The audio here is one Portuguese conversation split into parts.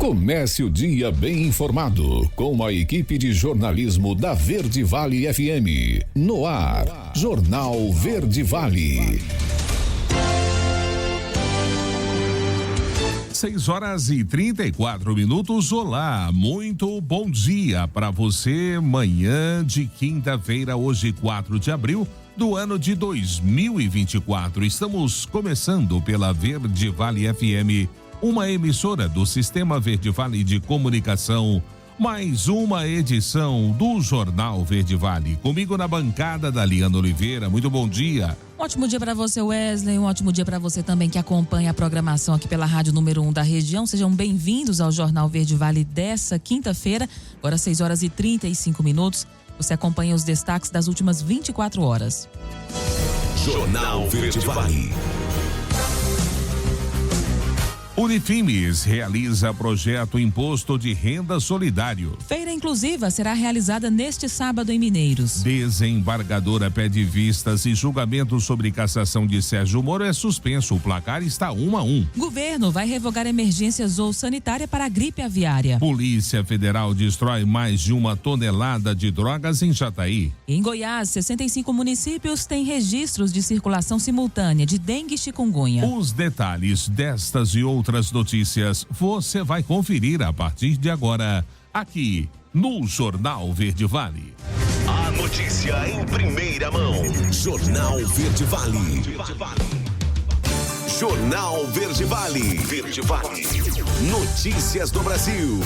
Comece o dia bem informado com a equipe de jornalismo da Verde Vale FM. No ar, Jornal Verde Vale. 6h34. Olá, muito bom dia para você. Manhã de quinta-feira, hoje 4 de abril do ano de 2024. Estamos começando pela Verde Vale FM, uma emissora do Sistema Verde Vale de Comunicação. Mais uma edição do Jornal Verde Vale. Comigo na bancada, Daliana Oliveira. Muito bom dia. Um ótimo dia para você, Wesley. Um ótimo dia para você também que acompanha a programação aqui pela Rádio Número 1 da região. Sejam bem-vindos ao Jornal Verde Vale dessa quinta-feira, agora 6h35. Você acompanha os destaques das últimas 24 horas. Jornal Verde Vale. Unifimes realiza projeto Imposto de Renda Solidário. Feira inclusiva será realizada neste sábado em Mineiros. Desembargadora pede vistas e julgamento sobre cassação de Sérgio Moro é suspenso. O placar está 1-1. Governo vai revogar emergência sanitária para a gripe aviária. Polícia Federal destrói mais de 1 tonelada de drogas em Jataí. Em Goiás, 65 municípios têm registros de circulação simultânea de dengue e chikungunya. Os detalhes destas e outras notícias você vai conferir a partir de agora, aqui no Jornal Verde Vale. A notícia em primeira mão. Jornal Verde Vale. Jornal Verde Vale. Verde Vale. Notícias do Brasil.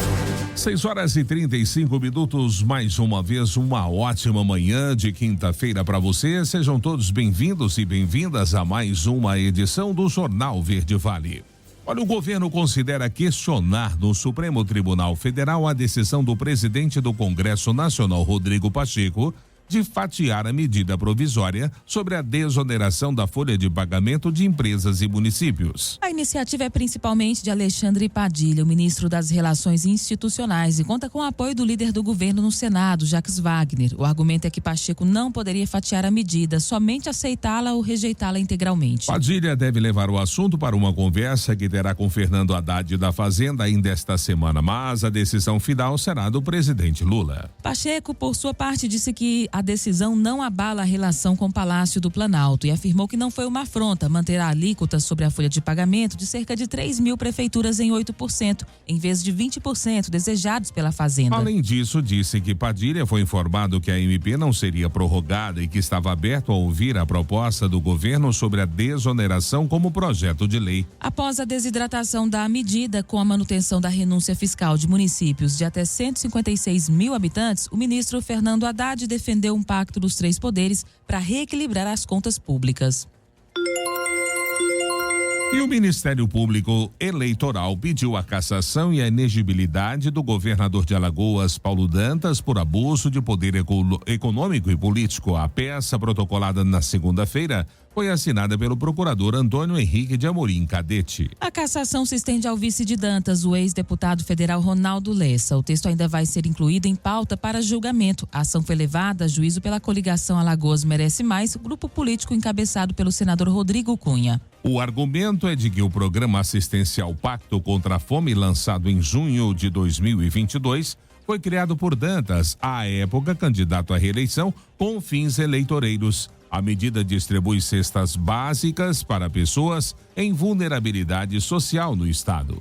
6h35. Mais uma vez, uma ótima manhã de quinta-feira para você. Sejam todos bem-vindos e bem-vindas a mais uma edição do Jornal Verde Vale. Olha, o governo considera questionar no Supremo Tribunal Federal a decisão do presidente do Congresso Nacional, Rodrigo Pacheco, de fatiar a medida provisória sobre a desoneração da folha de pagamento de empresas e municípios. A iniciativa é principalmente de Alexandre Padilha, o ministro das Relações Institucionais, e conta com o apoio do líder do governo no Senado, Jacques Wagner. O argumento é que Pacheco não poderia fatiar a medida, somente aceitá-la ou rejeitá-la integralmente. Padilha deve levar o assunto para uma conversa que terá com Fernando Haddad da Fazenda ainda esta semana, mas a decisão final será do presidente Lula. Pacheco, por sua parte, disse que a decisão não abala a relação com o Palácio do Planalto e afirmou que não foi uma afronta manter a alíquota sobre a folha de pagamento de cerca de 3.000 prefeituras em 8%, em vez de 20% desejados pela Fazenda. Além disso, disse que Padilha foi informado que a MP não seria prorrogada e que estava aberto a ouvir a proposta do governo sobre a desoneração como projeto de lei. Após a desidratação da medida com a manutenção da renúncia fiscal de municípios de até 156 mil habitantes, o ministro Fernando Haddad defendeu um pacto dos três poderes para reequilibrar as contas públicas. E o Ministério Público Eleitoral pediu a cassação e a inegibilidade do governador de Alagoas, Paulo Dantas, por abuso de poder econômico e político. A peça, protocolada na segunda-feira, foi assinada pelo procurador Antônio Henrique de Amorim Cadete. A cassação se estende ao vice de Dantas, o ex-deputado federal Ronaldo Lessa. O texto ainda vai ser incluído em pauta para julgamento. A ação foi levada a juízo pela coligação Alagoas Merece Mais, grupo político encabeçado pelo senador Rodrigo Cunha. O argumento é de que o programa assistencial Pacto contra a Fome, lançado em junho de 2022, foi criado por Dantas, à época candidato à reeleição, com fins eleitoreiros. A medida distribui cestas básicas para pessoas em vulnerabilidade social no estado.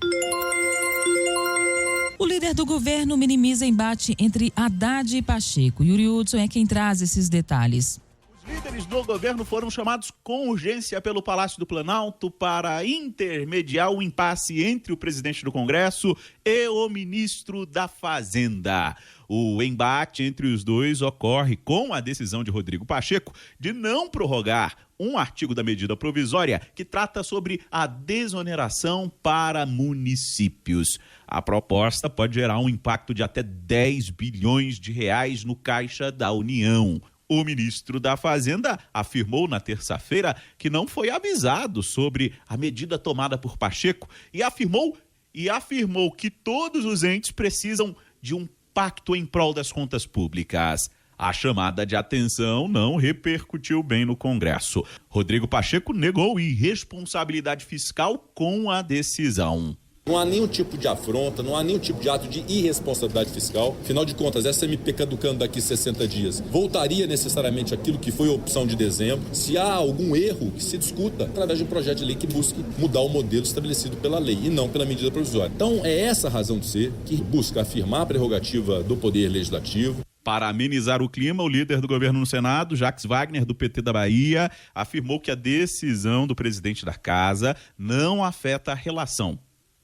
O líder do governo minimiza embate entre Haddad e Pacheco. Yuri Hudson é quem traz esses detalhes. Os líderes do governo foram chamados com urgência pelo Palácio do Planalto para intermediar o impasse entre o presidente do Congresso e o ministro da Fazenda. O embate entre os dois ocorre com a decisão de Rodrigo Pacheco de não prorrogar um artigo da medida provisória que trata sobre a desoneração para municípios. A proposta pode gerar um impacto de até 10 bilhões de reais no caixa da União. O ministro da Fazenda afirmou na terça-feira que não foi avisado sobre a medida tomada por Pacheco e afirmou que todos os entes precisam de um pacto em prol das contas públicas. A chamada de atenção não repercutiu bem no Congresso. Rodrigo Pacheco negou irresponsabilidade fiscal com a decisão. Não há nenhum tipo de afronta, não há nenhum tipo de ato de irresponsabilidade fiscal. Afinal de contas, essa MP caducando daqui 60 dias voltaria necessariamente àquilo que foi a opção de dezembro. Se há algum erro, que se discuta através de um projeto de lei que busque mudar o modelo estabelecido pela lei e não pela medida provisória. Então, é essa a razão de ser que busca afirmar a prerrogativa do Poder Legislativo. Para amenizar o clima, o líder do governo no Senado, Jacques Wagner, do PT da Bahia, afirmou que a decisão do presidente da Casa não afeta a relação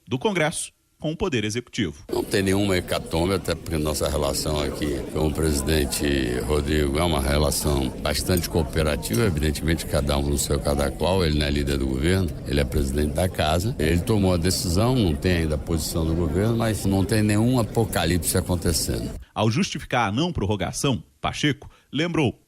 do Congresso com o Poder Executivo. Não tem nenhuma hecatombe, até porque nossa relação aqui com o presidente Rodrigo é uma relação bastante cooperativa, evidentemente cada um no seu cada qual, ele não é líder do governo, ele é presidente da casa, ele tomou a decisão, não tem ainda a posição do governo, mas não tem nenhum apocalipse acontecendo. Ao justificar a não prorrogação, Pacheco lembrou,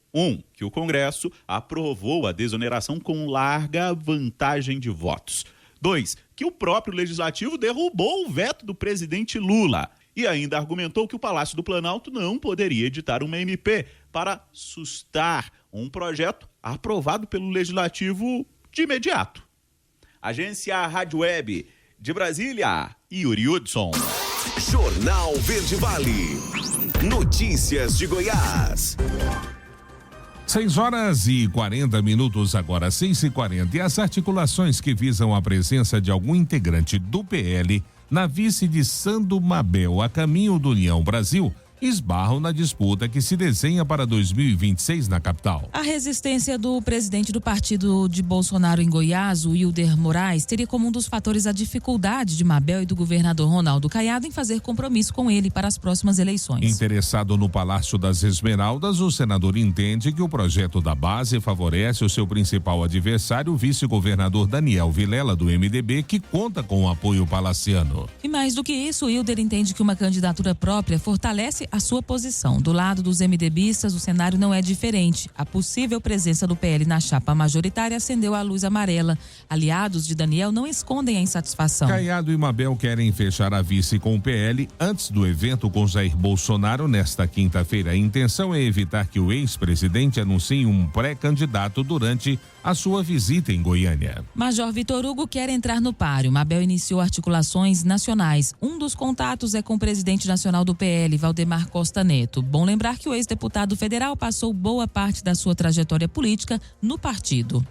que o Congresso aprovou a desoneração com larga vantagem de votos. 2, que o próprio Legislativo derrubou o veto do presidente Lula e ainda argumentou que o Palácio do Planalto não poderia editar uma MP para sustar um projeto aprovado pelo Legislativo de imediato. Agência Rádio Web de Brasília, Yuri Hudson. Jornal Verde Vale. Notícias de Goiás. 6h40 agora, 6h40. E as articulações que visam a presença de algum integrante do PL na vice de Sando Mabel a caminho do União Brasil esbarram na disputa que se desenha para 2026 na capital. A resistência do presidente do partido de Bolsonaro em Goiás, o Wilder Moraes, teria como um dos fatores a dificuldade de Mabel e do governador Ronaldo Caiado em fazer compromisso com ele para as próximas eleições. Interessado no Palácio das Esmeraldas, o senador entende que o projeto da base favorece o seu principal adversário, o vice-governador Daniel Vilela, do MDB, que conta com o apoio palaciano. E mais do que isso, o Wilder entende que uma candidatura própria fortalece a sua posição. Do lado dos MDBistas, o cenário não é diferente. A possível presença do PL na chapa majoritária acendeu a luz amarela. Aliados de Daniel não escondem a insatisfação. Caiado e Mabel querem fechar a vice com o PL antes do evento com Jair Bolsonaro nesta quinta-feira. A intenção é evitar que o ex-presidente anuncie um pré-candidato durante a sua visita em Goiânia. Major Vitor Hugo quer entrar no páreo. Mabel iniciou articulações nacionais. Um dos contatos é com o presidente nacional do PL, Valdemar Costa Neto. Bom lembrar que o ex-deputado federal passou boa parte da sua trajetória política no partido.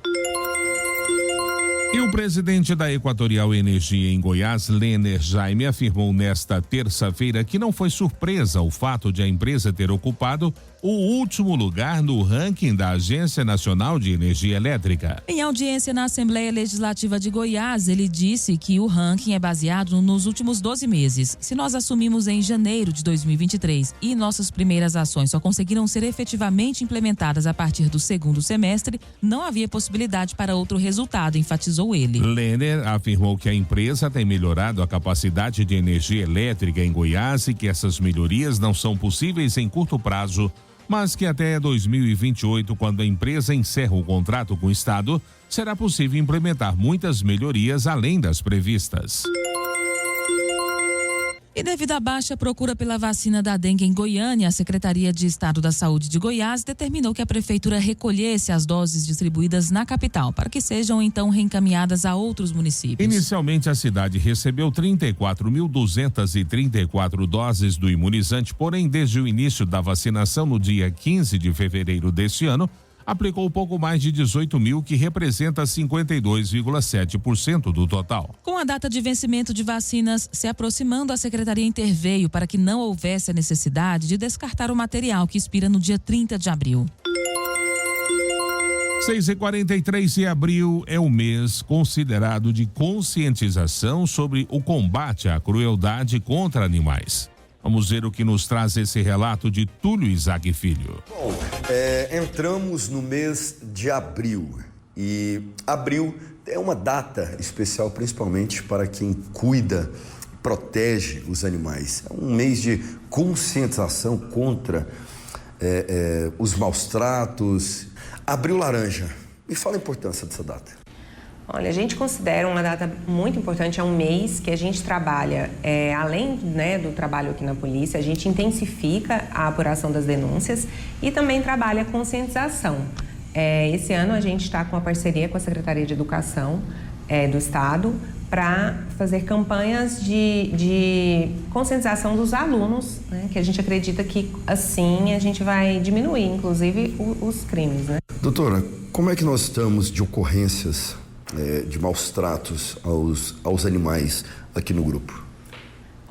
E o presidente da Equatorial Energia em Goiás, Lener Jaime, afirmou nesta terça-feira que não foi surpresa o fato de a empresa ter ocupado o último lugar no ranking da Agência Nacional de Energia Elétrica. Em audiência na Assembleia Legislativa de Goiás, ele disse que o ranking é baseado nos últimos 12 meses. Se nós assumimos em janeiro de 2023 e nossas primeiras ações só conseguiram ser efetivamente implementadas a partir do segundo semestre, não havia possibilidade para outro resultado, enfatizou ele. Lener afirmou que a empresa tem melhorado a capacidade de energia elétrica em Goiás e que essas melhorias não são possíveis em curto prazo, mas que até 2028, quando a empresa encerra o contrato com o Estado, será possível implementar muitas melhorias além das previstas. E devido à baixa procura pela vacina da dengue em Goiânia, a Secretaria de Estado da Saúde de Goiás determinou que a prefeitura recolhesse as doses distribuídas na capital, para que sejam então reencaminhadas a outros municípios. Inicialmente, a cidade recebeu 34.234 doses do imunizante, porém, desde o início da vacinação, no dia 15 de fevereiro deste ano, aplicou pouco mais de 18 mil, que representa 52,7% do total. Com a data de vencimento de vacinas se aproximando, a Secretaria interveio para que não houvesse a necessidade de descartar o material que expira no dia 30 de abril. 6h43 de abril é o mês considerado de conscientização sobre o combate à crueldade contra animais. Vamos ver o que nos traz esse relato de Túlio Isaac Filho. Bom, entramos no mês de abril e abril é uma data especial principalmente para quem cuida, protege os animais. É um mês de conscientização contra os maus tratos. Abril laranja. Me fala a importância dessa data. Olha, a gente considera uma data muito importante, é um mês que a gente trabalha, além do trabalho aqui na polícia, a gente intensifica a apuração das denúncias e também trabalha a conscientização. Esse ano a gente está com uma parceria com a Secretaria de Educação do Estado para fazer campanhas de conscientização dos alunos, né? Que a gente acredita que assim a gente vai diminuir, inclusive, os crimes, né? Doutora, como é que nós estamos de ocorrências de maus tratos aos animais aqui no grupo?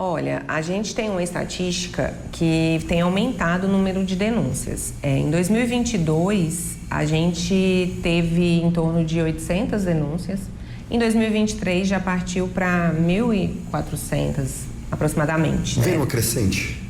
Olha, a gente tem uma estatística que tem aumentado o número de denúncias. Em 2022, a gente teve em torno de 800 denúncias. Em 2023, já partiu para 1.400 aproximadamente. Vem uma crescente?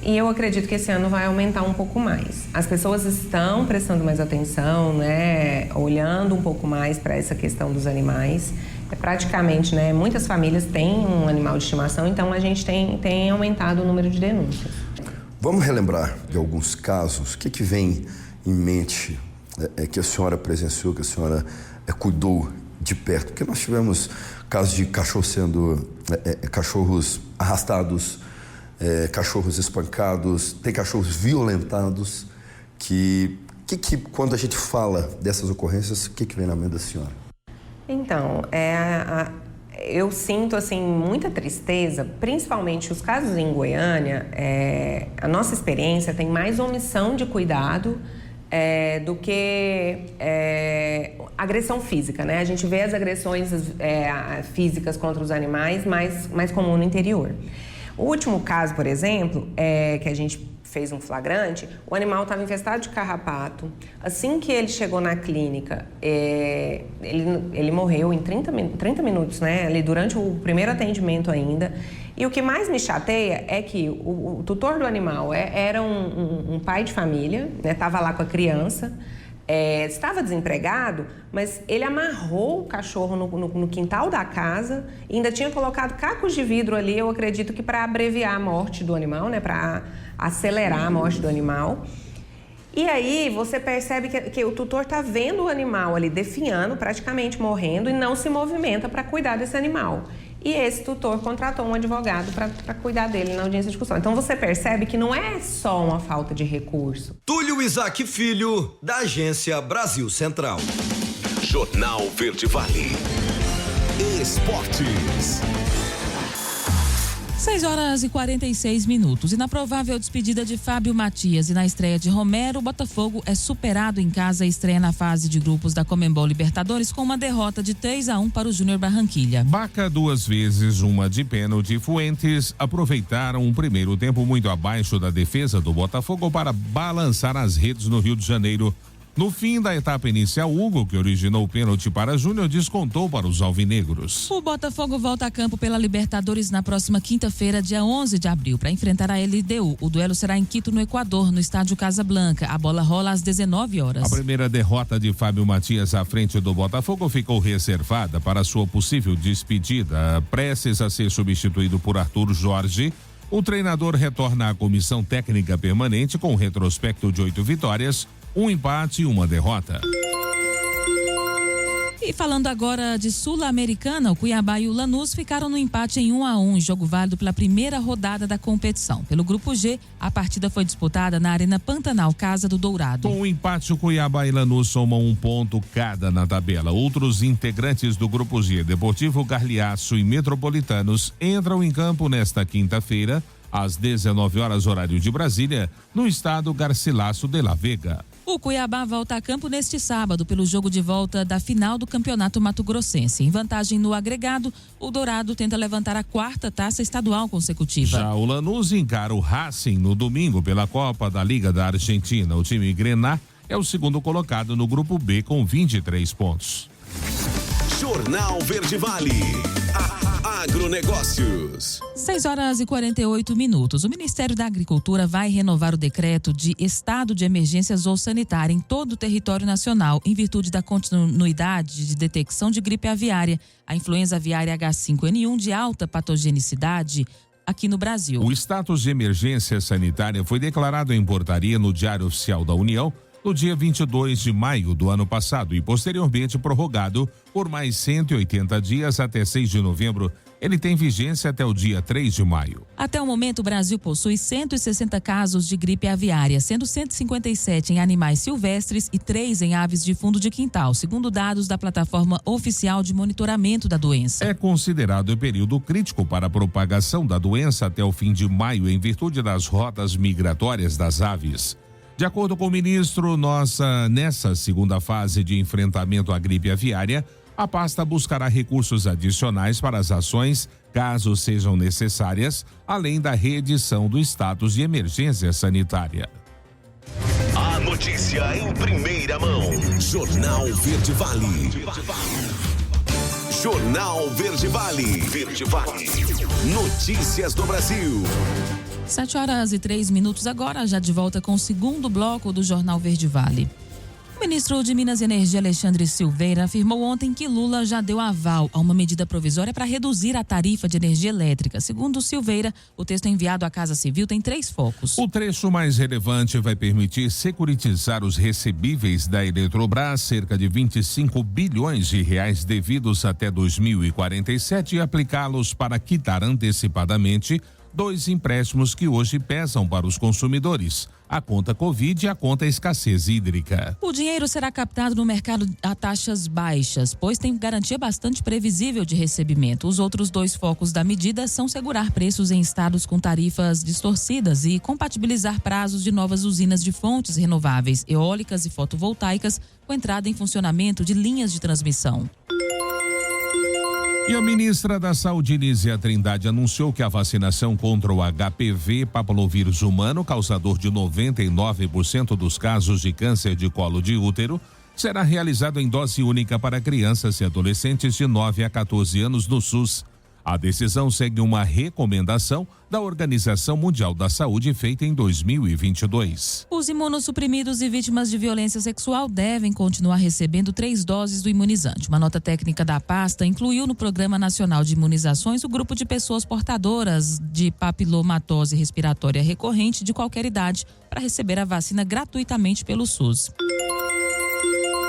E eu acredito que esse ano vai aumentar um pouco mais. As pessoas estão prestando mais atenção, né? Olhando um pouco mais para essa questão dos animais. Praticamente, né? Muitas famílias têm um animal de estimação, então a gente tem aumentado o número de denúncias. Vamos relembrar de alguns casos. O que vem em mente que a senhora presenciou, que a senhora cuidou de perto? Porque nós tivemos casos de cachorros arrastados, cachorros espancados, tem cachorros violentados, que quando a gente fala dessas ocorrências, o que vem na mente da senhora? Então, eu sinto assim muita tristeza, principalmente os casos em Goiânia. A nossa experiência tem mais omissão de cuidado do que agressão física, né? A gente vê as agressões físicas contra os animais mais comum no interior. O último caso, por exemplo, que a gente fez um flagrante, o animal estava infestado de carrapato. Assim que ele chegou na clínica, ele morreu em 30 minutos, né? Ali durante o primeiro atendimento ainda. E o que mais me chateia é que o tutor do animal era um pai de família, né? Estava lá com a criança, estava desempregado, mas ele amarrou o cachorro no quintal da casa e ainda tinha colocado cacos de vidro ali, eu acredito que para abreviar a morte do animal, né? Para acelerar a morte do animal. E aí você percebe que o tutor está vendo o animal ali definhando, praticamente morrendo, e não se movimenta para cuidar desse animal. E esse tutor contratou um advogado para cuidar dele na audiência de discussão. Então você percebe que não é só uma falta de recurso. Túlio Isaac Filho, da Agência Brasil Central. Jornal Verde Vale. Esportes. 6h46. E na provável despedida de Fábio Matias e na estreia de Romero, o Botafogo é superado em casa e estreia na fase de grupos da Conmebol Libertadores com uma derrota de 3-1 para o Júnior Barranquilla. Baca 2 vezes, uma de pênalti. Fuentes aproveitaram um primeiro tempo muito abaixo da defesa do Botafogo para balançar as redes no Rio de Janeiro. No fim da etapa inicial, Hugo, que originou o pênalti para Júnior, descontou para os alvinegros. O Botafogo volta a campo pela Libertadores na próxima quinta-feira, dia 11 de abril, para enfrentar a LDU. O duelo será em Quito, no Equador, no estádio Casablanca. A bola rola às 19 horas. A primeira derrota de Fábio Matias à frente do Botafogo ficou reservada para sua possível despedida. Prestes a ser substituído por Arthur Jorge, o treinador retorna à comissão técnica permanente com um retrospecto de 8 vitórias, um empate e uma derrota. E falando agora de Sul-Americana, o Cuiabá e o Lanús ficaram no empate em 1-1, jogo válido pela primeira rodada da competição. Pelo grupo G, a partida foi disputada na Arena Pantanal, Casa do Dourado. Com o empate, o Cuiabá e Lanús somam 1 ponto cada na tabela. Outros integrantes do grupo G, Deportivo Garliaço e Metropolitanos, entram em campo nesta quinta-feira, às 19 horas, horário de Brasília, no estado Garcilaso de la Vega. O Cuiabá volta a campo neste sábado pelo jogo de volta da final do Campeonato Mato Grossense. Em vantagem no agregado, o Dourado tenta levantar a 4ª taça estadual consecutiva. Já o Lanús encara o Racing no domingo pela Copa da Liga da Argentina. O time Grená é o segundo colocado no grupo B com 23 pontos. Jornal Verde Vale. Agronegócios. 6h48. O Ministério da Agricultura vai renovar o decreto de estado de emergência zoossanitária em todo o território nacional, em virtude da continuidade de detecção de gripe aviária, a influenza aviária H5N1 de alta patogenicidade aqui no Brasil. O status de emergência sanitária foi declarado em portaria no Diário Oficial da União no dia 22 de maio do ano passado e posteriormente prorrogado por mais 180 dias até 6 de novembro. Ele tem vigência até o dia 3 de maio. Até o momento, o Brasil possui 160 casos de gripe aviária, sendo 157 em animais silvestres e 3 em aves de fundo de quintal, segundo dados da plataforma oficial de monitoramento da doença. É considerado o período crítico para a propagação da doença até o fim de maio, em virtude das rotas migratórias das aves. De acordo com o ministro, nessa segunda fase de enfrentamento à gripe aviária, a pasta buscará recursos adicionais para as ações, caso sejam necessárias, além da reedição do status de emergência sanitária. A notícia em primeira mão. Jornal Verde Vale. Jornal Verde Vale. Verde Vale. Notícias do Brasil. 7h03 agora, já de volta com o segundo bloco do Jornal Verde Vale. O ministro de Minas e Energia, Alexandre Silveira, afirmou ontem que Lula já deu aval a uma medida provisória para reduzir a tarifa de energia elétrica. Segundo Silveira, o texto enviado à Casa Civil tem 3 focos. O trecho mais relevante vai permitir securitizar os recebíveis da Eletrobras, cerca de 25 bilhões de reais devidos até 2047, e aplicá-los para quitar antecipadamente 2 empréstimos que hoje pesam para os consumidores: a conta Covid e a conta escassez hídrica. O dinheiro será captado no mercado a taxas baixas, pois tem garantia bastante previsível de recebimento. Os outros 2 focos da medida são segurar preços em estados com tarifas distorcidas e compatibilizar prazos de novas usinas de fontes renováveis, eólicas e fotovoltaicas, com entrada em funcionamento de linhas de transmissão. E a ministra da Saúde, Nízia Trindade, anunciou que a vacinação contra o HPV, papilovírus humano, causador de 99% dos casos de câncer de colo de útero, será realizado em dose única para crianças e adolescentes de 9 a 14 anos no SUS. A decisão segue uma recomendação da Organização Mundial da Saúde feita em 2022. Os imunossuprimidos e vítimas de violência sexual devem continuar recebendo 3 doses do imunizante. Uma nota técnica da pasta incluiu no Programa Nacional de Imunizações o grupo de pessoas portadoras de papilomatose respiratória recorrente de qualquer idade para receber a vacina gratuitamente pelo SUS.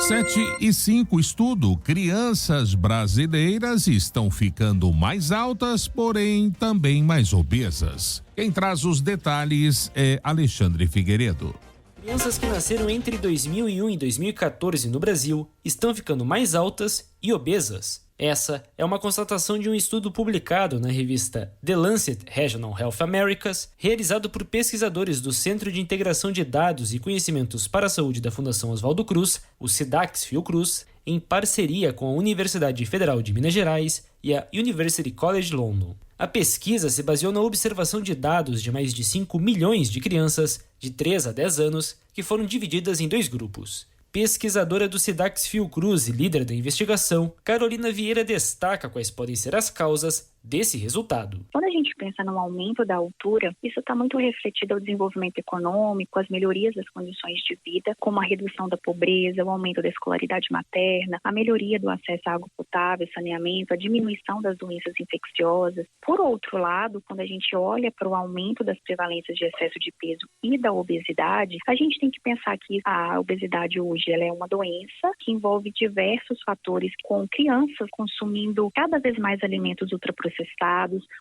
7h05, estudo: crianças brasileiras estão ficando mais altas, porém também mais obesas. Quem traz os detalhes é Alexandre Figueiredo. Crianças que nasceram entre 2001 e 2014 no Brasil estão ficando mais altas e obesas. Essa é uma constatação de um estudo publicado na revista The Lancet Regional Health Americas, realizado por pesquisadores do Centro de Integração de Dados e Conhecimentos para a Saúde da Fundação Oswaldo Cruz, o SIDAX Fiocruz, em parceria com a Universidade Federal de Minas Gerais e a University College London. A pesquisa se baseou na observação de dados de mais de 5 milhões de crianças de 3 a 10 anos que foram divididas em 2 grupos. Pesquisadora do SIDAX Fiocruz e líder da investigação, Carolina Vieira destaca quais podem ser as causas desse resultado. Quando a gente pensa no aumento da altura, isso está muito refletido ao desenvolvimento econômico, às melhorias das condições de vida, como a redução da pobreza, o aumento da escolaridade materna, a melhoria do acesso à água potável, saneamento, a diminuição das doenças infecciosas. Por outro lado, quando a gente olha para o aumento das prevalências de excesso de peso e da obesidade, a gente tem que pensar que a obesidade hoje ela é uma doença que envolve diversos fatores, com crianças consumindo cada vez mais alimentos ultraprocessados,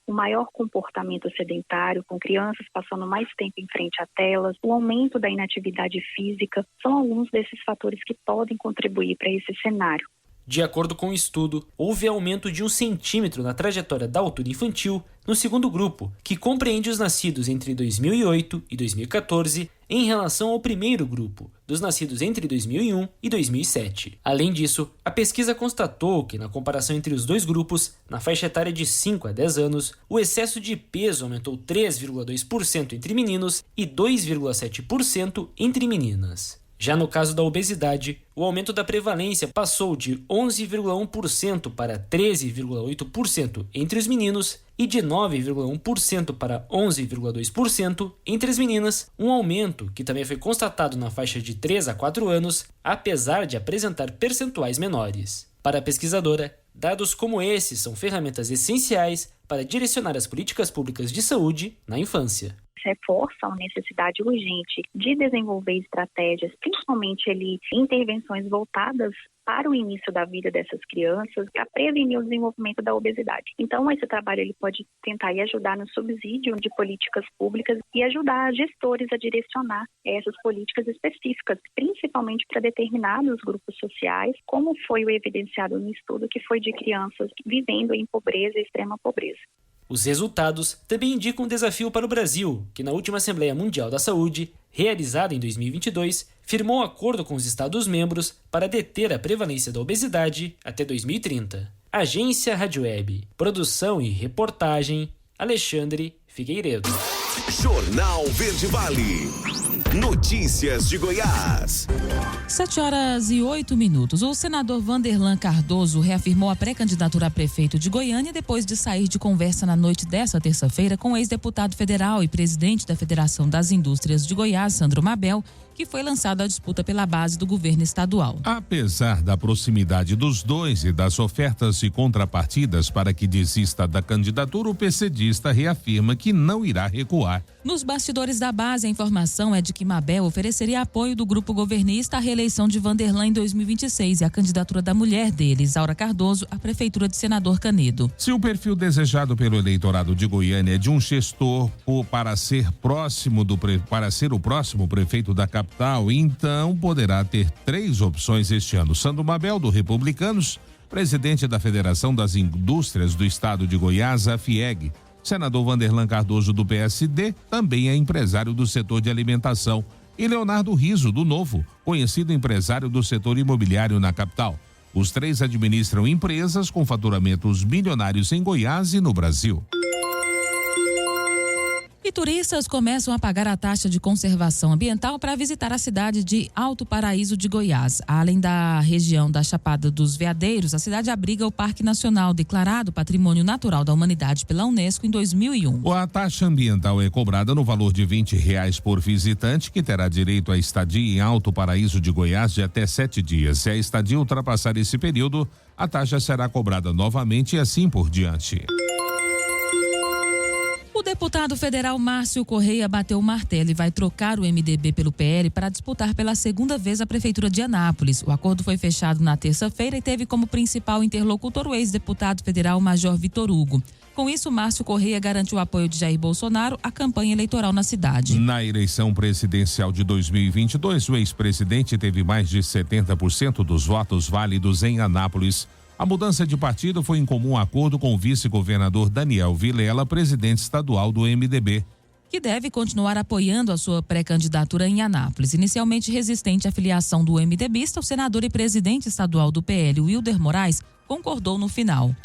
o maior comportamento sedentário, com crianças passando mais tempo em frente a telas, o aumento da inatividade física, são alguns desses fatores que podem contribuir para esse cenário. De acordo com o estudo, houve aumento de 1 centímetro na trajetória da altura infantil no segundo grupo, que compreende os nascidos entre 2008 e 2014, em relação ao primeiro grupo, dos nascidos entre 2001 e 2007. Além disso, a pesquisa constatou que, na comparação entre os 2 grupos, na faixa etária de 5 a 10 anos, o excesso de peso aumentou 3,2% entre meninos e 2,7% entre meninas. Já no caso da obesidade, o aumento da prevalência passou de 11,1% para 13,8% entre os meninos e de 9,1% para 11,2% entre as meninas, um aumento que também foi constatado na faixa de 3 a 4 anos, apesar de apresentar percentuais menores. Para a pesquisadora, dados como esses são ferramentas essenciais para direcionar as políticas públicas de saúde na infância. reforçam a necessidade urgente de desenvolver estratégias, principalmente intervenções voltadas para o início da vida dessas crianças, para prevenir o desenvolvimento da obesidade. Então, esse trabalho ele pode tentar e ajudar no subsídio de políticas públicas e ajudar gestores a direcionar essas políticas específicas, principalmente para determinados grupos sociais, como foi o evidenciado no estudo que foi de crianças vivendo em pobreza e extrema pobreza. Os resultados também indicam um desafio para o Brasil, que na última Assembleia Mundial da Saúde, realizada em 2022, firmou um acordo com os Estados-membros para deter a prevalência da obesidade até 2030. Agência Rádio Web. Produção e reportagem, Alexandre Figueiredo. Jornal Verde Vale. Notícias de Goiás. 7h08. O senador Vanderlan Cardoso reafirmou a pré-candidatura a prefeito de Goiânia depois de sair de conversa na noite desta terça-feira com o ex-deputado federal e presidente da Federação das Indústrias de Goiás, Sandro Mabel, que foi lançado à disputa pela base do governo estadual. Apesar da proximidade dos dois e das ofertas e contrapartidas para que desista da candidatura, o PCdista reafirma que não irá recuar. Nos bastidores da base, a informação é de que Mabel ofereceria apoio do grupo governista à reeleição de Vanderlan em 2026 e a candidatura da mulher dele, Isaura Cardoso, à prefeitura de Senador Canedo. Se o perfil desejado pelo eleitorado de Goiânia é de um gestor para ser o próximo prefeito da capital, então poderá ter 3 opções este ano. Sandro Mabel, do Republicanos, presidente da Federação das Indústrias do Estado de Goiás, a FIEG. Senador Vanderlan Cardoso, do PSD, também é empresário do setor de alimentação. E Leonardo Riso, do Novo, conhecido empresário do setor imobiliário na capital. Os 3 administram empresas com faturamentos milionários em Goiás e no Brasil. E turistas começam a pagar a taxa de conservação ambiental para visitar a cidade de Alto Paraíso de Goiás. Além da região da Chapada dos Veadeiros, a cidade abriga o Parque Nacional, declarado Patrimônio Natural da Humanidade pela Unesco em 2001. A taxa ambiental é cobrada no valor de R$20 por visitante, que terá direito à estadia em Alto Paraíso de Goiás de até 7 dias. Se a estadia ultrapassar esse período, a taxa será cobrada novamente e assim por diante. O deputado federal Márcio Correia bateu o martelo e vai trocar o MDB pelo PL para disputar pela segunda vez a prefeitura de Anápolis. O acordo foi fechado na terça-feira e teve como principal interlocutor o ex-deputado federal Major Vitor Hugo. Com isso, Márcio Correia garante o apoio de Jair Bolsonaro à campanha eleitoral na cidade. Na eleição presidencial de 2022, o ex-presidente teve mais de 70% dos votos válidos em Anápolis. A mudança de partido foi em comum acordo com o vice-governador Daniel Vilela, presidente estadual do MDB. Que deve continuar apoiando a sua pré-candidatura em Anápolis. Inicialmente resistente à filiação do MDBista, o senador e presidente estadual do PL, Wilder Moraes, concordou no final.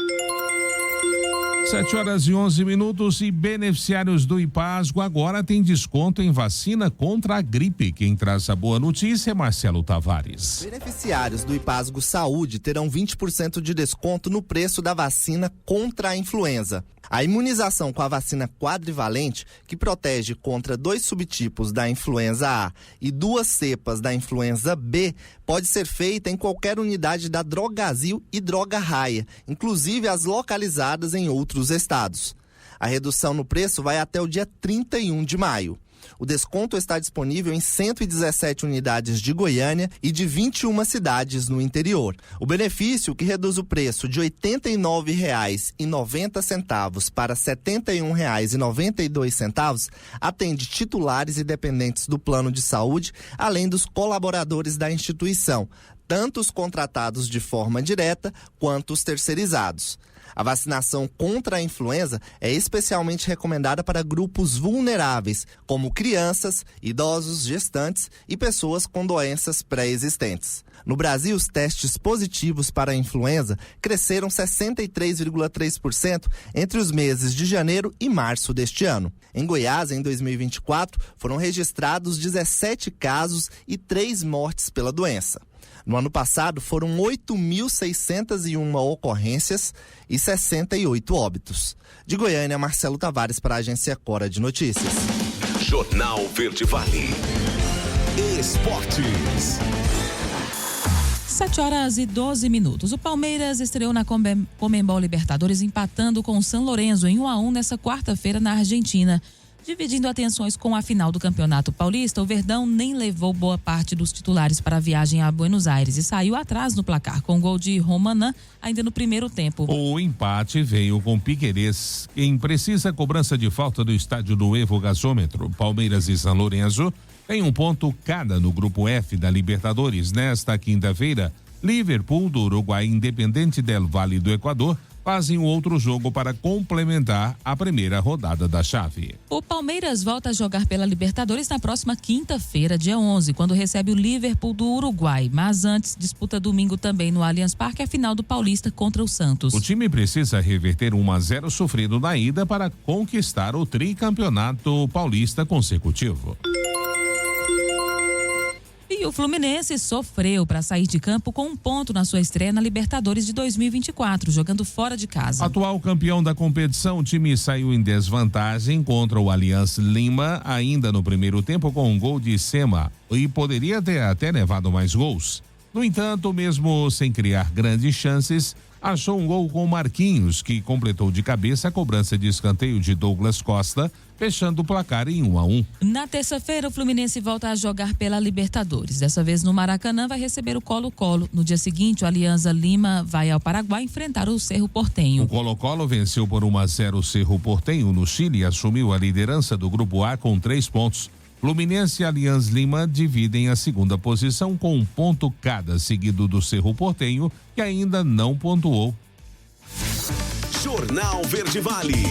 7h11 e beneficiários do IPASGO agora têm desconto em vacina contra a gripe. Quem traz a boa notícia é Marcelo Tavares. Beneficiários do IPASGO Saúde terão 20% de desconto no preço da vacina contra a influenza. A imunização com a vacina quadrivalente, que protege contra 2 subtipos da influenza A e 2 cepas da influenza B, pode ser feita em qualquer unidade da Drogazil e Droga Raia, inclusive as localizadas em outros estados. A redução no preço vai até o dia 31 de maio. O desconto está disponível em 117 unidades de Goiânia e de 21 cidades no interior. O benefício, que reduz o preço de R$ 89,90 para R$ 71,92, atende titulares e dependentes do plano de saúde, além dos colaboradores da instituição, tanto os contratados de forma direta quanto os terceirizados. A vacinação contra a influenza é especialmente recomendada para grupos vulneráveis, como crianças, idosos, gestantes e pessoas com doenças pré-existentes. No Brasil, os testes positivos para a influenza cresceram 63,3% entre os meses de janeiro e março deste ano. Em Goiás, em 2024, foram registrados 17 casos e 3 mortes pela doença. No ano passado, foram 8.601 ocorrências e 68 óbitos. De Goiânia, Marcelo Tavares para a Agência Cora de Notícias. Jornal Verde Vale. Esportes. 7h12. O Palmeiras estreou na Conmebol Libertadores empatando com o San Lorenzo em 1-1 nessa quarta-feira na Argentina. Dividindo atenções com a final do Campeonato Paulista, o Verdão nem levou boa parte dos titulares para a viagem a Buenos Aires e saiu atrás no placar com gol de Romanan ainda no primeiro tempo. O empate veio com Piquerez em precisa cobrança de falta do estádio do Evo Gasômetro. Palmeiras e São Lourenço têm um ponto cada no grupo F da Libertadores. Nesta quinta-feira, Liverpool do Uruguai e Independente del Valle do Equador fazem um outro jogo para complementar a primeira rodada da chave. O Palmeiras volta a jogar pela Libertadores na próxima quinta-feira, dia 11, quando recebe o Liverpool do Uruguai. Mas antes, disputa domingo também no Allianz Parque a final do Paulista contra o Santos. O time precisa reverter 1-0 sofrido na ida para conquistar o tricampeonato paulista consecutivo. E o Fluminense sofreu para sair de campo com um ponto na sua estreia na Libertadores de 2024, jogando fora de casa. Atual campeão da competição, o time saiu em desvantagem contra o Aliança Lima, ainda no primeiro tempo com um gol de Sema, e poderia ter até levado mais gols. No entanto, mesmo sem criar grandes chances, achou um gol com Marquinhos, que completou de cabeça a cobrança de escanteio de Douglas Costa, fechando o placar em 1-1. Na terça-feira, o Fluminense volta a jogar pela Libertadores. Dessa vez no Maracanã, vai receber o Colo-Colo. No dia seguinte, o Alianza Lima vai ao Paraguai enfrentar o Cerro Porteño. O Colo-Colo venceu por 1-0 o Cerro Porteño no Chile e assumiu a liderança do Grupo A com 3 pontos. Fluminense e Alianza Lima dividem a segunda posição com 1 ponto cada, seguido do Cerro Porteño, que ainda não pontuou. Jornal Verde Vale.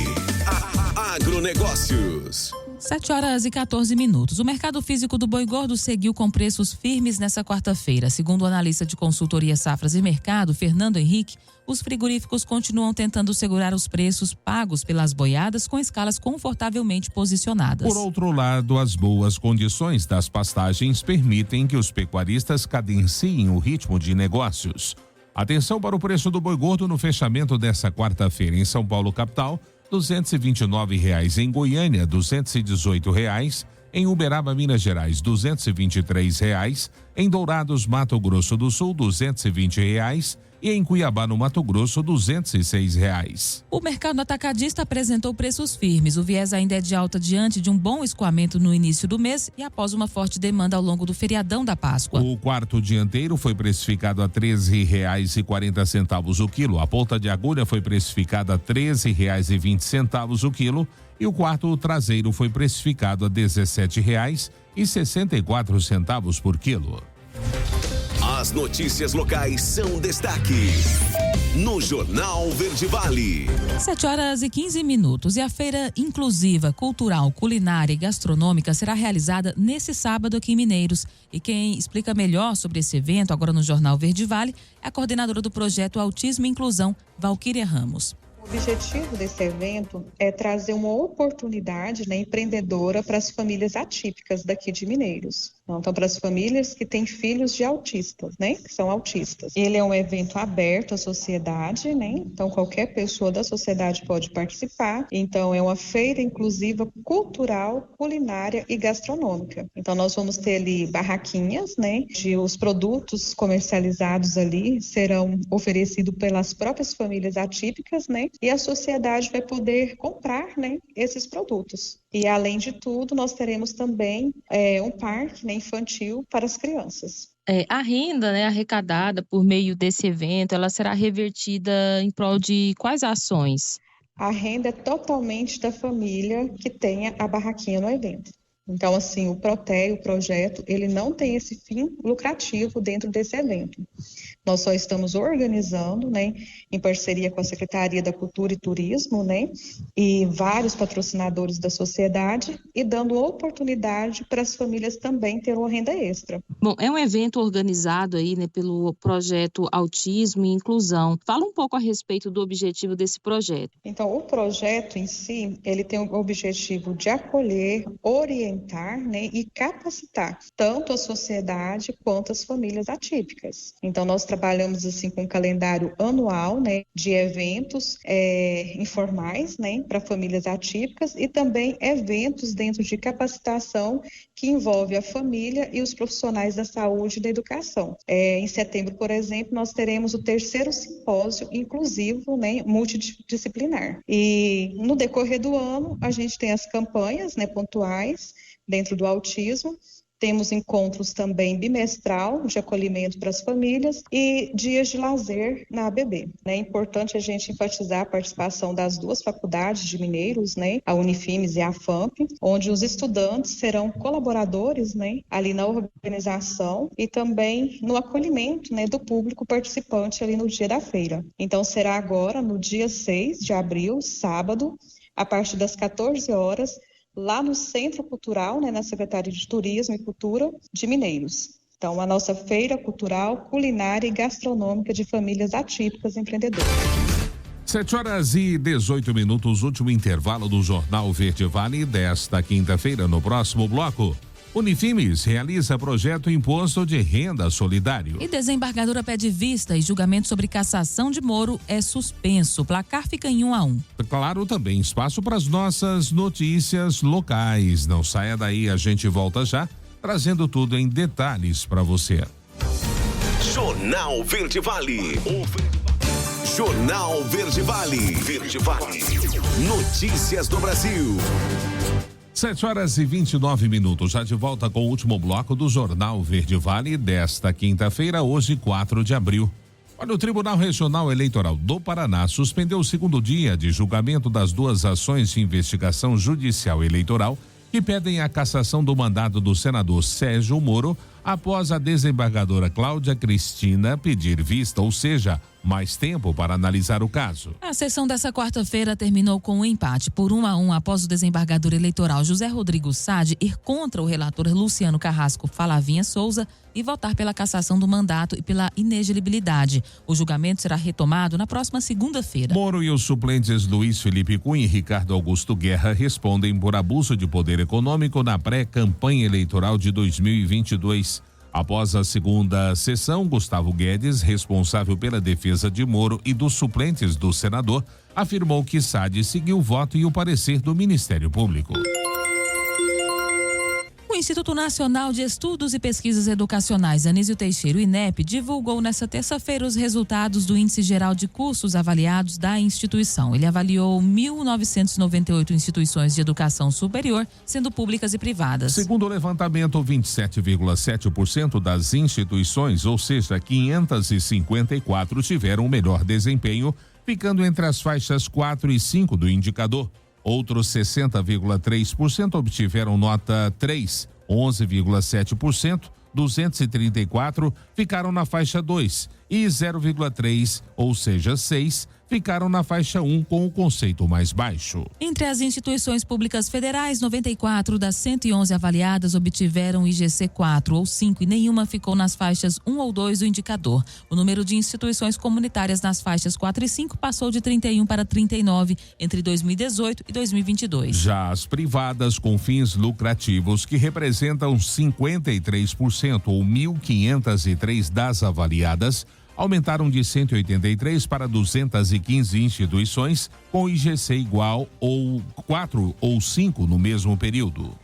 Agronegócios. 7h14. O mercado físico do boi gordo seguiu com preços firmes nessa quarta-feira. Segundo o analista de consultoria Safras e Mercado, Fernando Henrique, os frigoríficos continuam tentando segurar os preços pagos pelas boiadas com escalas confortavelmente posicionadas. Por outro lado, as boas condições das pastagens permitem que os pecuaristas cadenciem o ritmo de negócios. Atenção para o preço do boi gordo no fechamento dessa quarta-feira em São Paulo, capital. R$ 229,00 em Goiânia, R$ 218,00 em Uberaba, Minas Gerais, R$ 223,00 em Dourados, Mato Grosso do Sul, R$ 220,00 e em Cuiabá, no Mato Grosso, R$ 206,00. O mercado atacadista apresentou preços firmes. O viés ainda é de alta diante de um bom escoamento no início do mês e após uma forte demanda ao longo do feriadão da Páscoa. O quarto dianteiro foi precificado a R$ 13,40 o quilo. A ponta de agulha foi precificada a R$ 13,20 o quilo e o quarto traseiro foi precificado a R$ 17,64 por quilo. As notícias locais são destaque no Jornal Verde Vale. 7h15. E a feira inclusiva, cultural, culinária e gastronômica será realizada nesse sábado aqui em Mineiros. E quem explica melhor sobre esse evento agora no Jornal Verde Vale é a coordenadora do projeto Autismo e Inclusão, Valquíria Ramos. O objetivo desse evento é trazer uma oportunidade, empreendedora para as famílias atípicas daqui de Mineiros. Então, para as famílias que têm filhos de autistas, que são autistas. Ele é um evento aberto à sociedade, então qualquer pessoa da sociedade pode participar. Então, é uma feira inclusiva cultural, culinária e gastronômica. Então, nós vamos ter ali barraquinhas, de os produtos comercializados ali serão oferecidos pelas próprias famílias atípicas, e a sociedade vai poder comprar, esses produtos. E, além de tudo, nós teremos também um parque infantil para as crianças. A renda arrecadada por meio desse evento, ela será revertida em prol de quais ações? A renda é totalmente da família que tenha a barraquinha no evento. Então, assim, o projeto, ele não tem esse fim lucrativo dentro desse evento. Nós só estamos organizando, em parceria com a Secretaria da Cultura e Turismo, e vários patrocinadores da sociedade, e dando oportunidade para as famílias também terem uma renda extra. Bom, é um evento organizado aí, pelo projeto Autismo e Inclusão. Fala um pouco a respeito do objetivo desse projeto. Então, o projeto em si, ele tem o objetivo de acolher, orientar, e capacitar tanto a sociedade quanto as famílias atípicas. Então, nós trabalhamos assim com um calendário anual, de eventos informais, para famílias atípicas e também eventos dentro de capacitação que que envolve a família e os profissionais da saúde e da educação. Em setembro, por exemplo, nós teremos o 3º simpósio inclusivo, né, multidisciplinar. E no decorrer do ano, a gente tem as campanhas, né, pontuais dentro do autismo. Temos encontros também bimestral de acolhimento para as famílias e dias de lazer na ABB. É importante a gente enfatizar a participação das 2 faculdades de Mineiros, né, a Unifimes e a FAMP, onde os estudantes serão colaboradores, né, ali na organização e também no acolhimento, né, do público participante ali no dia da feira. Então será agora no dia 6 de abril, sábado, a partir das 14 horas, lá no Centro Cultural, né, na Secretaria de Turismo e Cultura de Mineiros. Então, a nossa feira cultural, culinária e gastronômica de famílias atípicas empreendedoras. 7h18, último intervalo do Jornal Verde Vale desta quinta-feira. No próximo bloco, Unifimes realiza projeto Imposto de Renda Solidário. E desembargadora pede vista e julgamento sobre cassação de Moro é suspenso. O placar fica em 1-1. Claro, também espaço para as nossas notícias locais. Não saia daí, a gente volta já, trazendo tudo em detalhes para você. Jornal Verde Vale. Jornal Verde Vale. Verde Vale. Notícias do Brasil. 7h29, já de volta com o último bloco do Jornal Verde Vale desta quinta-feira, hoje 4 de abril. Olha, o Tribunal Regional Eleitoral do Paraná suspendeu o 2º dia de julgamento das 2 ações de investigação judicial eleitoral que pedem a cassação do mandato do senador Sérgio Moro após a desembargadora Cláudia Cristina pedir vista, ou seja, mais tempo para analisar o caso. A sessão dessa quarta-feira terminou com um empate por 1-1 após o desembargador eleitoral José Rodrigo Sade ir contra o relator Luciano Carrasco Falavinha Souza e votar pela cassação do mandato e pela inelegibilidade. O julgamento será retomado na próxima segunda-feira. Moro e os suplentes Luiz Felipe Cunha e Ricardo Augusto Guerra respondem por abuso de poder econômico na pré-campanha eleitoral de 2022. Após a segunda sessão, Gustavo Guedes, responsável pela defesa de Moro e dos suplentes do senador, afirmou que Sade seguiu o voto e o parecer do Ministério Público. O Instituto Nacional de Estudos e Pesquisas Educacionais Anísio Teixeira, o INEP, divulgou nesta terça-feira os resultados do Índice Geral de Cursos Avaliados da instituição. Ele avaliou 1.998 instituições de educação superior, sendo públicas e privadas. Segundo o levantamento, 27,7% das instituições, ou seja, 554, tiveram o melhor desempenho, ficando entre as faixas 4 e 5 do indicador. Outros 60,3% obtiveram nota 3, 11,7%, 234 ficaram na faixa 2 e 0,3, ou seja, 6, ficaram na faixa 1 com o conceito mais baixo. Entre as instituições públicas federais, 94 das 111 avaliadas obtiveram IGC 4 ou 5 e nenhuma ficou nas faixas 1 ou 2 do indicador. O número de instituições comunitárias nas faixas 4 e 5 passou de 31 para 39 entre 2018 e 2022. Já as privadas com fins lucrativos, que representam 53% ou 1.503 das avaliadas, aumentaram de 183 para 215 instituições com IGC igual ou 4 ou 5 no mesmo período.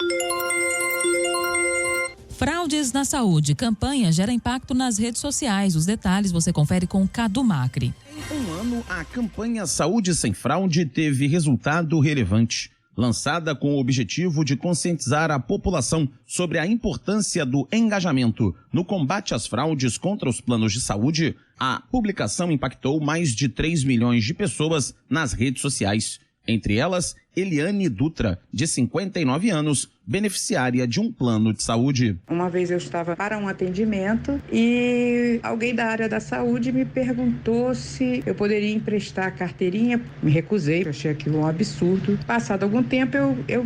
Fraudes na saúde. Campanha gera impacto nas redes sociais. Os detalhes você confere com Cadu Macri. Em um ano, a campanha Saúde Sem Fraude teve resultado relevante. Lançada com o objetivo de conscientizar a população sobre a importância do engajamento no combate às fraudes contra os planos de saúde, a publicação impactou mais de 3 milhões de pessoas nas redes sociais. Entre elas, Eliane Dutra, de 59 anos, beneficiária de um plano de saúde. Uma vez eu estava para um atendimento e alguém da área da saúde me perguntou se eu poderia emprestar a carteirinha. Me recusei, achei aquilo um absurdo. Passado algum tempo eu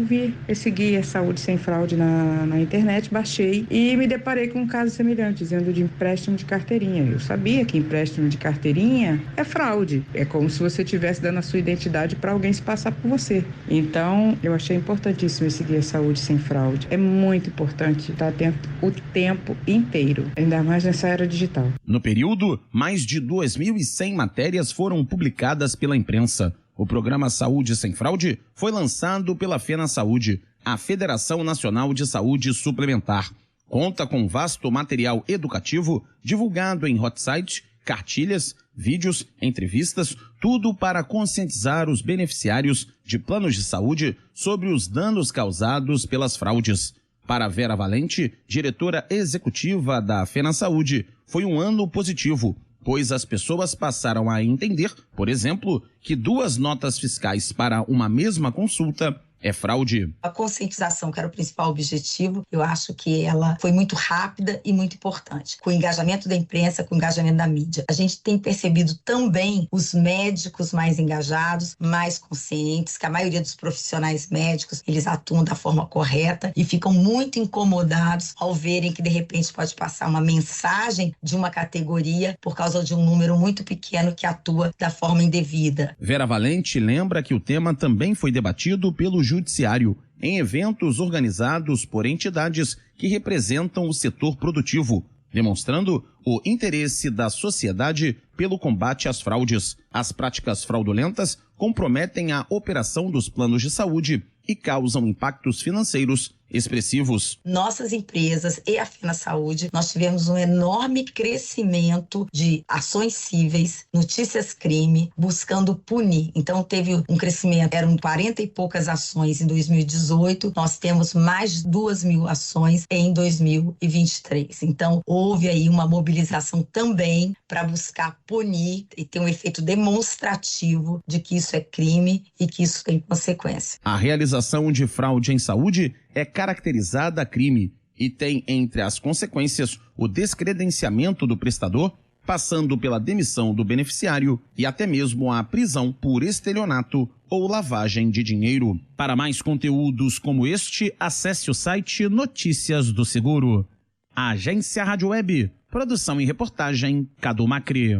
segui a Saúde Sem Fraude na internet, baixei e me deparei com um caso semelhante, dizendo de empréstimo de carteirinha. Eu sabia que empréstimo de carteirinha é fraude. É como se você estivesse dando a sua identidade para alguém se passar por você. Então, eu achei importantíssimo seguir a Saúde Sem Fraude. É muito importante estar atento o tempo inteiro, ainda mais nessa era digital. No período, mais de 2.100 matérias foram publicadas pela imprensa. O programa Saúde Sem Fraude foi lançado pela Fena Saúde. a Federação Nacional de Saúde Suplementar. Conta com vasto material educativo divulgado em hot site, cartilhas, vídeos, entrevistas, tudo para conscientizar os beneficiários de planos de saúde sobre os danos causados pelas fraudes. Para Vera Valente, diretora executiva da FenaSaúde, foi um ano positivo, pois as pessoas passaram a entender, por exemplo, que 2 notas fiscais para uma mesma consulta é fraude. A conscientização, que era o principal objetivo, eu acho que ela foi muito rápida e muito importante. Com o engajamento da imprensa, com o engajamento da mídia. A gente tem percebido também os médicos mais engajados, mais conscientes, que a maioria dos profissionais médicos, eles atuam da forma correta e ficam muito incomodados ao verem que, de repente, pode passar uma mensagem de uma categoria por causa de um número muito pequeno que atua da forma indevida. Vera Valente lembra que o tema também foi debatido pelo Judiciário em eventos organizados por entidades que representam o setor produtivo, demonstrando o interesse da sociedade pelo combate às fraudes. As práticas fraudulentas comprometem a operação dos planos de saúde e causam impactos financeiros expressivos. Nossas empresas e a FenaSaúde, nós tivemos um enorme crescimento de ações cíveis, notícias crime, buscando punir. Então teve um crescimento, eram 40 e poucas ações em 2018, nós temos mais de 2.000 ações em 2023. Então houve aí uma mobilização também para buscar punir e ter um efeito demonstrativo de que isso é crime e que isso tem consequência. A realização de fraude em saúde é caracterizada crime e tem entre as consequências o descredenciamento do prestador, passando pela demissão do beneficiário e até mesmo a prisão por estelionato ou lavagem de dinheiro. Para mais conteúdos como este, acesse o site Notícias do Seguro. A Agência Rádio Web, produção e reportagem Cadu Macri.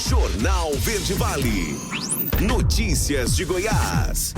Jornal Verde Vale. Notícias de Goiás.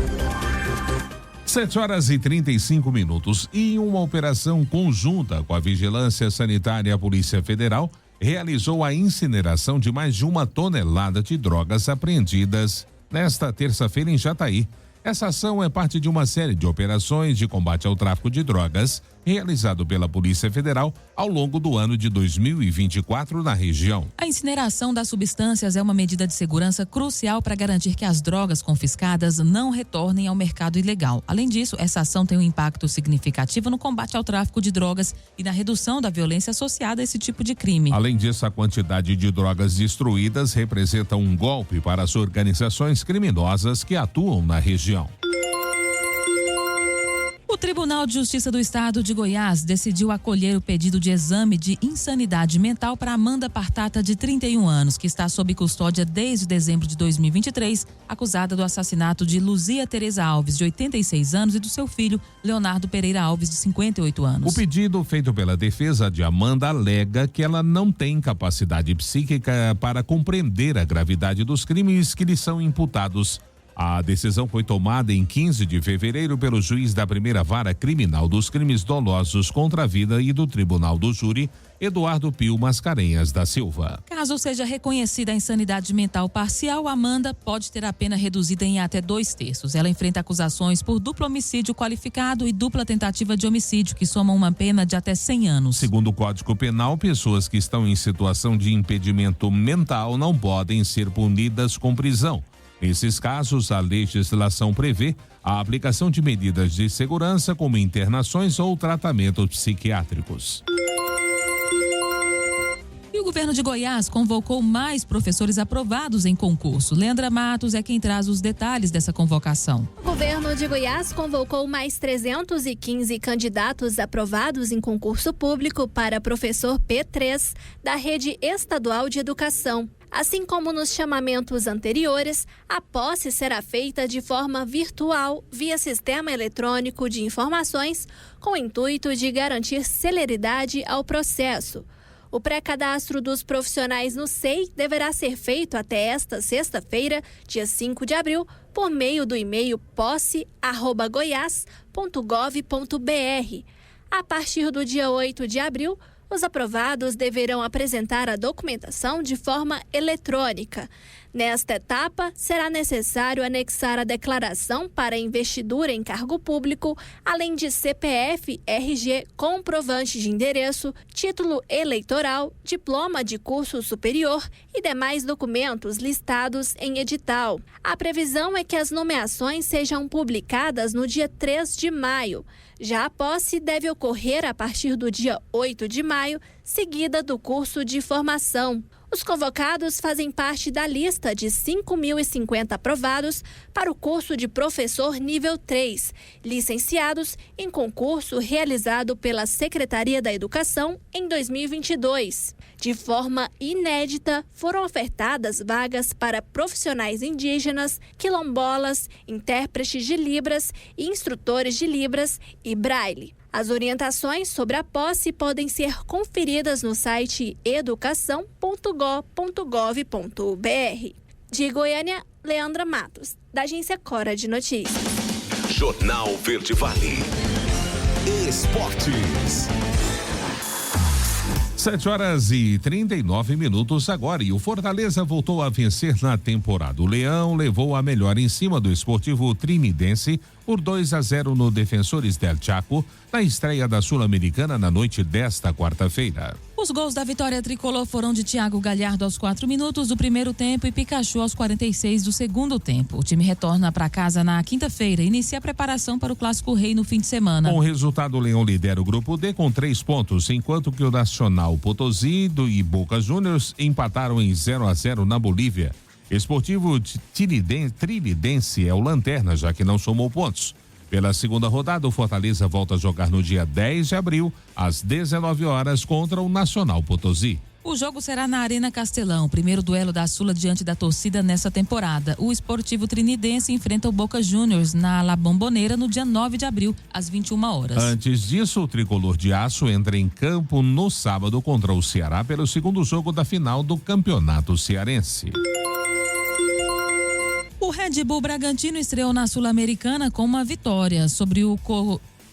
7h35. E uma operação conjunta com a Vigilância Sanitária e a Polícia Federal realizou a incineração de mais de 1 tonelada de drogas apreendidas nesta terça-feira em Jataí. Essa ação é parte de uma série de operações de combate ao tráfico de drogas realizado pela Polícia Federal ao longo do ano de 2024 na região. A incineração das substâncias é uma medida de segurança crucial para garantir que as drogas confiscadas não retornem ao mercado ilegal. Além disso, essa ação tem um impacto significativo no combate ao tráfico de drogas e na redução da violência associada a esse tipo de crime. Além disso, a quantidade de drogas destruídas representa um golpe para as organizações criminosas que atuam na região. O Tribunal de Justiça do Estado de Goiás decidiu acolher o pedido de exame de insanidade mental para Amanda Partata, de 31 anos, que está sob custódia desde dezembro de 2023, acusada do assassinato de Luzia Tereza Alves, de 86 anos, e do seu filho, Leonardo Pereira Alves, de 58 anos. O pedido feito pela defesa de Amanda alega que ela não tem capacidade psíquica para compreender a gravidade dos crimes que lhe são imputados. A decisão foi tomada em 15 de fevereiro pelo juiz da primeira vara criminal dos crimes dolosos contra a vida e do Tribunal do Júri, Eduardo Pio Mascarenhas da Silva. Caso seja reconhecida a insanidade mental parcial, Amanda pode ter a pena reduzida em até 2/3. Ela enfrenta acusações por duplo homicídio qualificado e dupla tentativa de homicídio, que somam uma pena de até 100 anos. Segundo o Código Penal, pessoas que estão em situação de impedimento mental não podem ser punidas com prisão. Nesses casos, a legislação prevê a aplicação de medidas de segurança, como internações ou tratamentos psiquiátricos. E o governo de Goiás convocou mais professores aprovados em concurso. Leandra Matos é quem traz os detalhes dessa convocação. O governo de Goiás convocou mais 315 candidatos aprovados em concurso público para professor P3 da Rede Estadual de Educação. Assim como nos chamamentos anteriores, a posse será feita de forma virtual via sistema eletrônico de informações, com o intuito de garantir celeridade ao processo. O pré-cadastro dos profissionais no SEI deverá ser feito até esta sexta-feira, dia 5 de abril, por meio do e-mail posse@goias.gov.br. A partir do dia 8 de abril, os aprovados deverão apresentar a documentação de forma eletrônica. Nesta etapa, será necessário anexar a declaração para investidura em cargo público, além de CPF, RG, comprovante de endereço, título eleitoral, diploma de curso superior e demais documentos listados em edital. A previsão é que as nomeações sejam publicadas no dia 3 de maio. Já a posse deve ocorrer a partir do dia 8 de maio, seguida do curso de formação. Os convocados fazem parte da lista de 5.050 aprovados para o curso de professor nível 3, licenciados em concurso realizado pela Secretaria da Educação em 2022. De forma inédita, foram ofertadas vagas para profissionais indígenas, quilombolas, intérpretes de Libras e instrutores de Libras e Braille. As orientações sobre a posse podem ser conferidas no site educação.go.gov.br. De Goiânia, Leandra Matos, da Agência Cora de Notícias. Jornal Verde Vale. Esportes. 7h39 agora e o Fortaleza voltou a vencer na temporada. O Leão levou a melhor em cima do Esportivo Trinidense por 2-0 no Defensores del Chaco na estreia da Sul-Americana na noite desta quarta-feira. Os gols da vitória tricolor foram de Thiago Galhardo aos 4 minutos do primeiro tempo e Pikachu aos 46 do segundo tempo. O time retorna para casa na quinta-feira e inicia a preparação para o Clássico Rei no fim de semana. Com o resultado, o Leão lidera o grupo D com 3 pontos, enquanto que o Nacional Potosí e Boca Juniors empataram em 0-0 na Bolívia. Esportivo Trinidense é o lanterna, já que não somou pontos. Pela segunda rodada, o Fortaleza volta a jogar no dia 10 de abril, às 19 horas, contra o Nacional Potosí. O jogo será na Arena Castelão, primeiro duelo da Sula diante da torcida nessa temporada. O Esportivo Trinidense enfrenta o Boca Juniors na La Bombonera no dia 9 de abril, às 21 horas. Antes disso, o Tricolor de Aço entra em campo no sábado contra o Ceará pelo segundo jogo da final do Campeonato Cearense. O Red Bull Bragantino estreou na Sul-Americana com uma vitória sobre o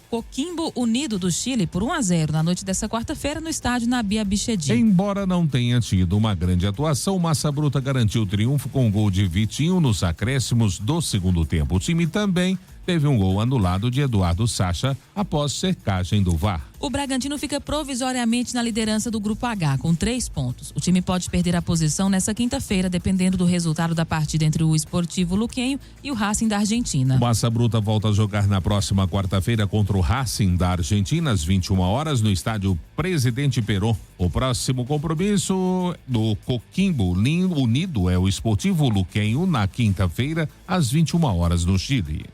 Coquimbo Unido do Chile por 1-0 na noite dessa quarta-feira no estádio Nabi Abichedi. Embora não tenha tido uma grande atuação, o Massa Bruta garantiu o triunfo com o gol de Vitinho nos acréscimos do segundo tempo. O time também teve um gol anulado de Eduardo Sacha após cercagem do VAR. O Bragantino fica provisoriamente na liderança do Grupo H, com 3 pontos. O time pode perder a posição nessa quinta-feira, dependendo do resultado da partida entre o Esportivo Luquenho e o Racing da Argentina. O Massa Bruta volta a jogar na próxima quarta-feira contra o Racing da Argentina, às 21 horas, no estádio Presidente Perón. O próximo compromisso do Coquimbo Unido é o Esportivo Luquenho, na quinta-feira, às 21 horas, no Chile.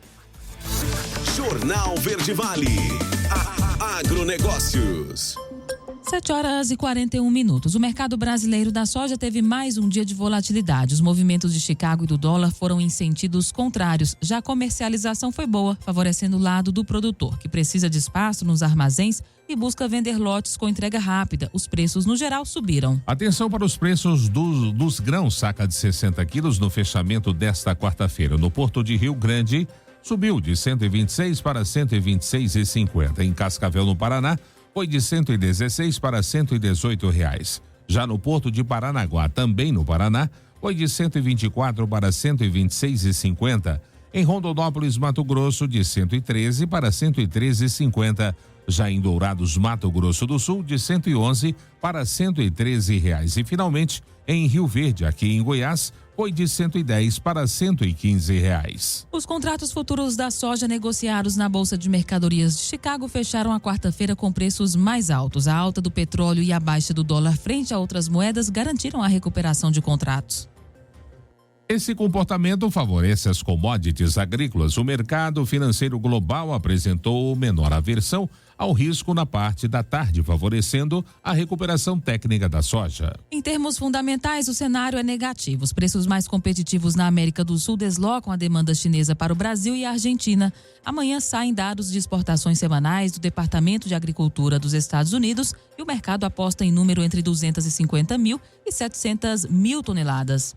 Jornal Verde Vale. Agronegócios. 7h41. O mercado brasileiro da soja teve mais um dia de volatilidade. Os movimentos de Chicago e do dólar foram em sentidos contrários. Já a comercialização foi boa, favorecendo o lado do produtor, que precisa de espaço nos armazéns e busca vender lotes com entrega rápida. Os preços, no geral, subiram. Atenção para os preços dos grãos saca de 60 quilos no fechamento desta quarta-feira. No Porto de Rio Grande, subiu de 126 para 126,50. Em Cascavel, no Paraná, foi de 116 para 118 reais. Já no Porto de Paranaguá, também no Paraná, foi de 124 para 126,50. Em Rondonópolis, Mato Grosso, de 113 para 113,50. Já em Dourados, Mato Grosso do Sul, de 111 para 113 reais. E finalmente, em Rio Verde, aqui em Goiás, foi de 110 para 115 reais. Os contratos futuros da soja negociados na Bolsa de Mercadorias de Chicago fecharam a quarta-feira com preços mais altos. A alta do petróleo e a baixa do dólar frente a outras moedas garantiram a recuperação de contratos. Esse comportamento favorece as commodities agrícolas. O mercado financeiro global apresentou menor aversão ao risco na parte da tarde, favorecendo a recuperação técnica da soja. Em termos fundamentais, o cenário é negativo. Os preços mais competitivos na América do Sul deslocam a demanda chinesa para o Brasil e a Argentina. Amanhã saem dados de exportações semanais do Departamento de Agricultura dos Estados Unidos e o mercado aposta em número entre 250 mil e 700 mil toneladas.